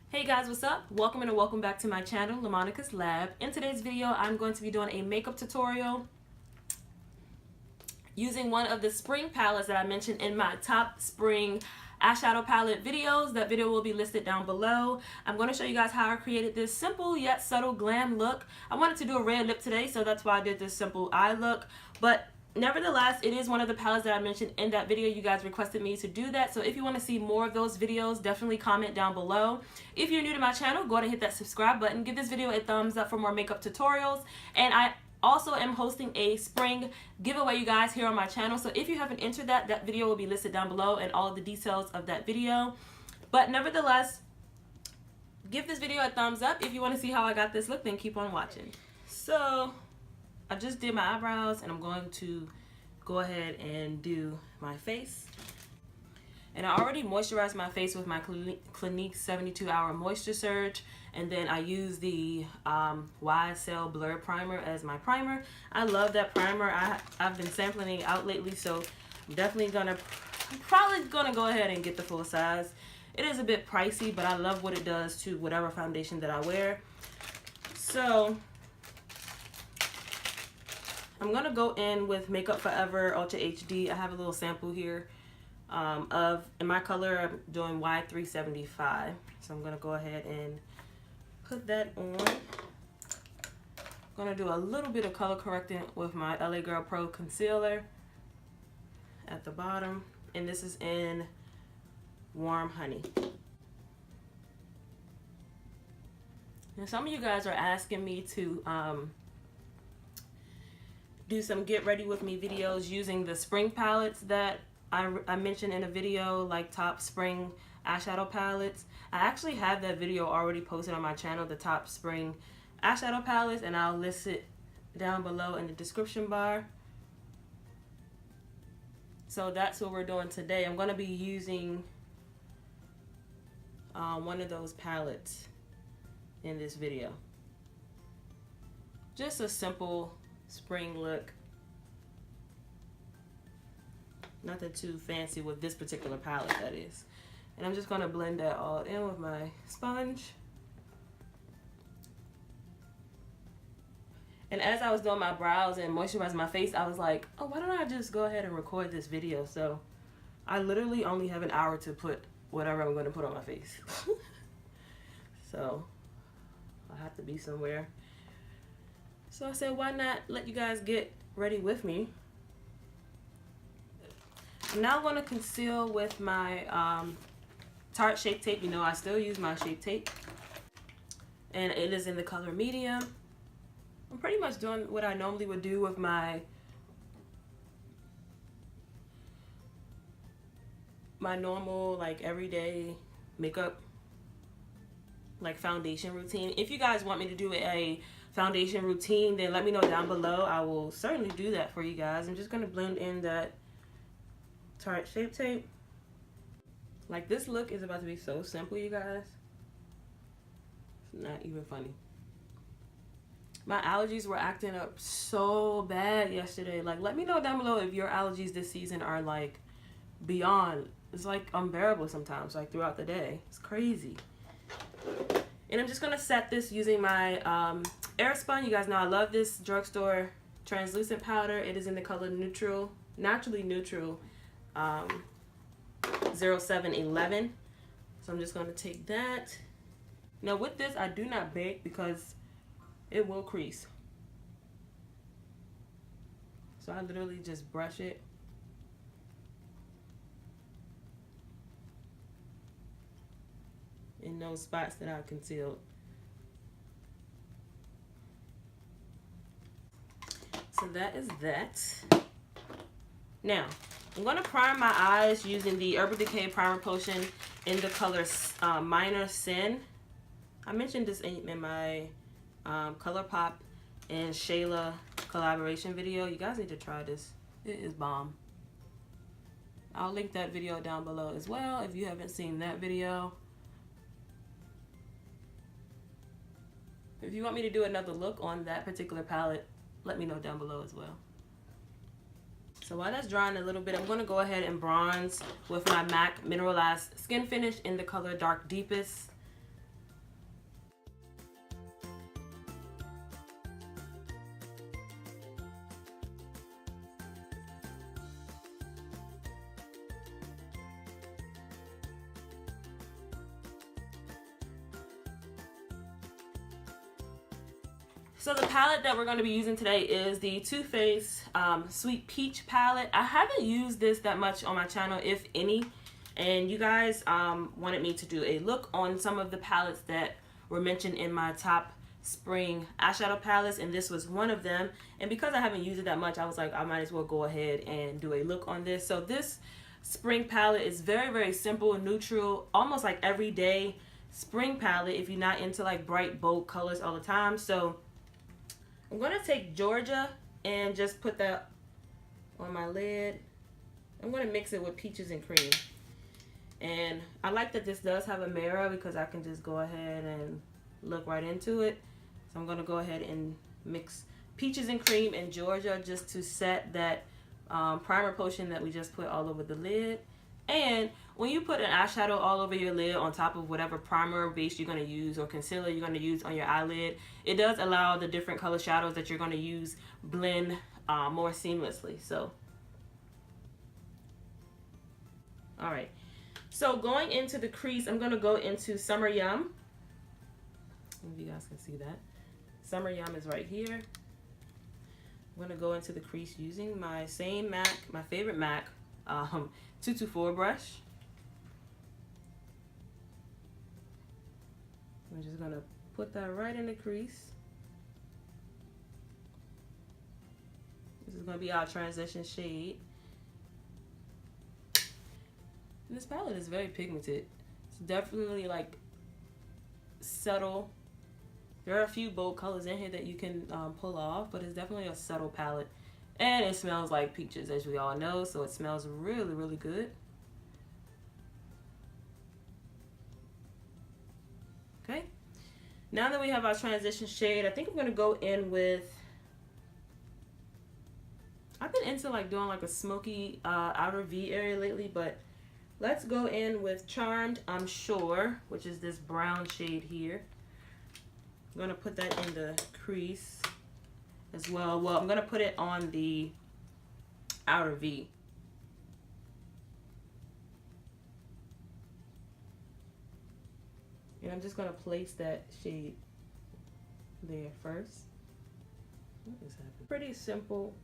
Hey guys, what's up? Welcome and welcome back to my channel, LaMonicas Lab. In today's video, I'm going to be doing a makeup tutorial using one of the spring palettes that I mentioned in my top spring eyeshadow palette videos. That video will be listed down below. I'm going to show you guys how I created this simple yet subtle glam look. I wanted to do a red lip today, so that's why I did this simple eye look. But nevertheless, it is one of the palettes that I mentioned in that video. You guys requested me to do that. So if you want to see more of those videos, definitely comment down below. If you're new to my channel, go ahead and hit that subscribe button. Give this video a thumbs up for more makeup tutorials. And I also am hosting a spring giveaway, you guys, here on my channel. So if you haven't entered that video will be listed down below and all of the details of that video. But nevertheless, give this video a thumbs up. If you want to see how I got this look, then keep on watching. So I just did my eyebrows and I'm going to go ahead and do my face. And I already moisturized my face with my Clinique 72-hour moisture surge, and then I use the YSL Blur Primer as my primer. I love that primer. I've been sampling it out lately, so I'm probably gonna go ahead and get the full size. It is a bit pricey, but I love what it does to whatever foundation that I wear. So I'm gonna go in with Makeup Forever Ultra HD. I have a little sample here in my color. I'm doing Y375, so I'm gonna go ahead and put that on. I'm gonna do a little bit of color correcting with my LA Girl Pro concealer at the bottom, and this is in Warm Honey. And some of you guys are asking me to do some get ready with me videos using the spring palettes that I mentioned in a video, like top spring eyeshadow palettes. I actually have that video already posted on my channel, the top spring eyeshadow palettes, and I'll list it down below in the description bar. So that's what we're doing today. I'm going to be using one of those palettes in this video. Just a simple spring look. Nothing too fancy with this particular palette, that is. And I'm just going to blend that all in with my sponge. And as I was doing my brows and moisturizing my face, I was like, oh, why don't I just go ahead and record this video? So I literally only have an hour to put whatever I'm going to put on my face. So I have to be somewhere. So I said, why not let you guys get ready with me? I'm now going to conceal with my Tarte Shape Tape. You know, I still use my Shape Tape. And it is in the color medium. I'm pretty much doing what I normally would do with my normal, like, everyday makeup, like, foundation routine. If you guys want me to do a foundation routine, then let me know down below. I will certainly do that for you guys. I'm just going to blend in that Tarte Shape Tape. Like, this look is about to be so simple, you guys. It's not even funny. My allergies were acting up so bad yesterday. Like, let me know down below if your allergies this season are, like, beyond. It's, like, unbearable sometimes, like, throughout the day. It's crazy. And I'm just going to set this using my Airspun. You guys know I love this drugstore translucent powder. It is in the color neutral, naturally neutral, 0711. So I'm just going to take that. Now with this, I do not bake because it will crease. So I literally just brush it. In those spots that I concealed. So that is that. Now, I'm going to prime my eyes using the Urban Decay Primer Potion in the color Minor Sin. I mentioned this in my Colourpop and Shayla collaboration video. You guys need to try this. It is bomb. I'll link that video down below as well if you haven't seen that video. If you want me to do another look on that particular palette, let me know down below as well. So while that's drying a little bit, I'm going to go ahead and bronze with my MAC Mineralized Skin Finish in the color Dark Deepest. So the palette that we're going to be using today is the Too Faced Sweet Peach palette. I haven't used this that much on my channel, if any. And you guys wanted me to do a look on some of the palettes that were mentioned in my top spring eyeshadow palettes, and this was one of them. And because I haven't used it that much, I was like, I might as well go ahead and do a look on this. So this spring palette is very, very simple, neutral, almost like everyday spring palette if you're not into like bright, bold colors all the time. So I'm going to take Georgia and just put that on my lid. I'm going to mix it with Peaches and Cream. And I like that this does have a mirror because I can just go ahead and look right into it. So I'm going to go ahead and mix Peaches and Cream and Georgia just to set that primer potion that we just put all over the lid. And when you put an eyeshadow all over your lid on top of whatever primer base you're going to use or concealer you're going to use on your eyelid, it does allow the different color shadows that you're going to use blend more seamlessly. So, all right. So going into the crease, I'm going to go into Summer Yum. If you guys can see that. Summer Yum is right here. I'm going to go into the crease using my same MAC, my favorite MAC, 224 brush. I'm just going to put that right in the crease. This is going to be our transition shade. And this palette is very pigmented. It's definitely like subtle. There are a few bold colors in here that you can pull off, but it's definitely a subtle palette. And it smells like peaches, as we all know, so it smells really, really good. Okay. Now that we have our transition shade, I think I'm going to go in with... I've been into like doing like a smoky outer V area lately, but let's go in with Charmed, I'm Sure, which is this brown shade here. I'm going to put that in the crease as well. Well, I'm going to put it on the outer V. And I'm just going to place that shade there first. What is happening? Pretty simple.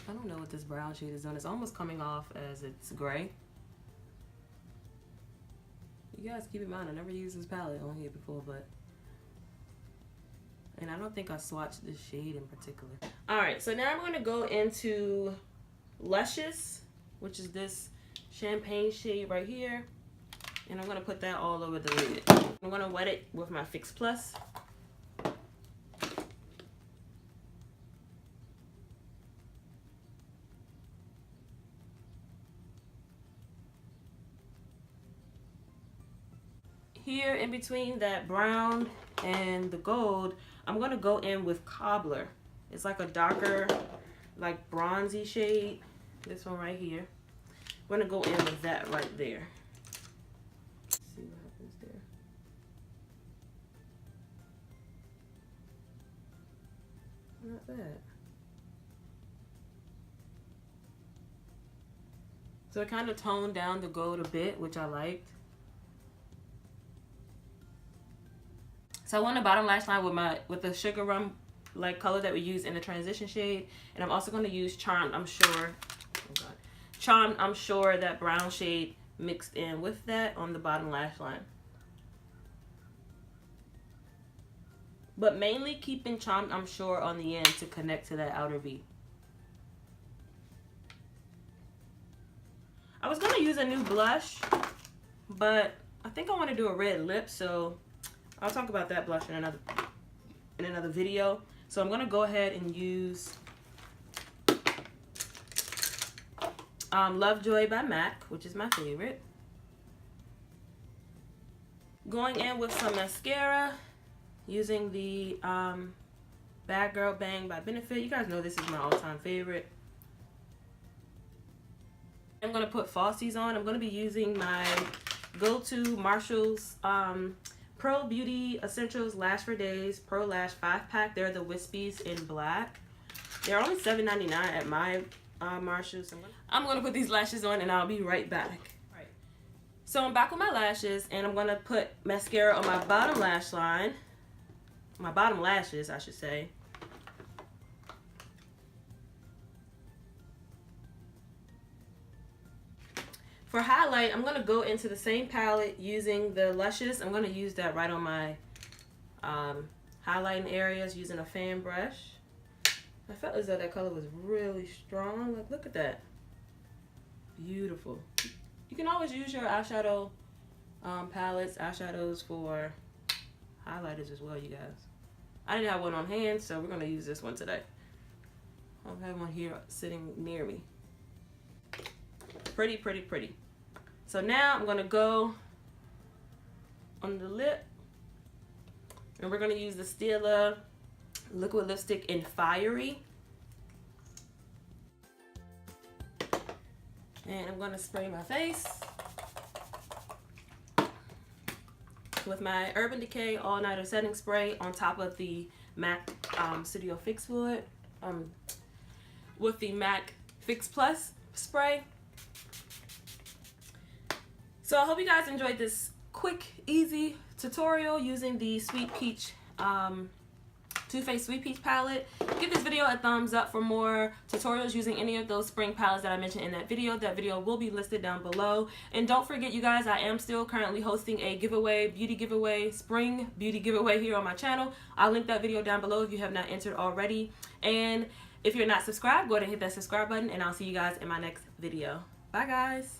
I don't know what this brown shade is on. It's almost coming off as it's gray. You guys keep in mind, I never used this palette on here before, but... And I don't think I swatched this shade in particular. Alright, so now I'm going to go into Luscious, which is this champagne shade right here. And I'm going to put that all over the lid. I'm going to wet it with my Fix Plus. Here in between that brown and the gold, I'm going to go in with Cobbler. It's like a darker, like bronzy shade. This one right here. I'm going to go in with that right there. Let's see what happens there. Not bad. So it kind of toned down the gold a bit, which I liked. So I went the bottom lash line with the sugar rum like color that we use in the transition shade, and I'm also going to use Charmed, I'm Sure. Oh God, Charmed, I'm Sure, that brown shade mixed in with that on the bottom lash line. But mainly keeping Charmed, I'm Sure on the end to connect to that outer V. I was going to use a new blush, but I think I want to do a red lip, so I'll talk about that blush in another video. So I'm gonna go ahead and use Lovejoy by MAC, which is my favorite. Going in with some mascara, using the Bad Girl Bang by Benefit. You guys know this is my all-time favorite. I'm gonna put falsies on. I'm gonna be using my go-to Marshall's Pro Beauty Essentials Lash for Days Pro Lash 5-pack. They're the wispies in black. They're only $7.99 at my Marshalls. I'm gonna put these lashes on and I'll be right back. So I'm back with my lashes, and I'm going to put mascara on my bottom lash line. My bottom lashes, I should say. For highlight, I'm going to go into the same palette using the Luscious. I'm going to use that right on my highlighting areas using a fan brush. I felt as though that color was really strong. Like, look at that. Beautiful. You can always use your eyeshadow palettes, eyeshadows for highlighters as well, you guys. I didn't have one on hand, so we're going to use this one today. I have one here sitting near me. Pretty, pretty, pretty. So now I'm going to go on the lip. And we're going to use the Steila liquid lipstick in Fiery. And I'm going to spray my face with my Urban Decay All Nighter Setting Spray on top of the MAC Studio Fix Fluid with the MAC Fix Plus spray. So I hope you guys enjoyed this quick, easy tutorial using the Sweet Peach Too Faced Sweet Peach palette. Give this video a thumbs up for more tutorials using any of those spring palettes that I mentioned in that video. That video will be listed down below. And don't forget, you guys, I am still currently hosting a giveaway, beauty giveaway, spring beauty giveaway here on my channel. I'll link that video down below if you have not entered already. And if you're not subscribed, go ahead and hit that subscribe button, and I'll see you guys in my next video. Bye, guys.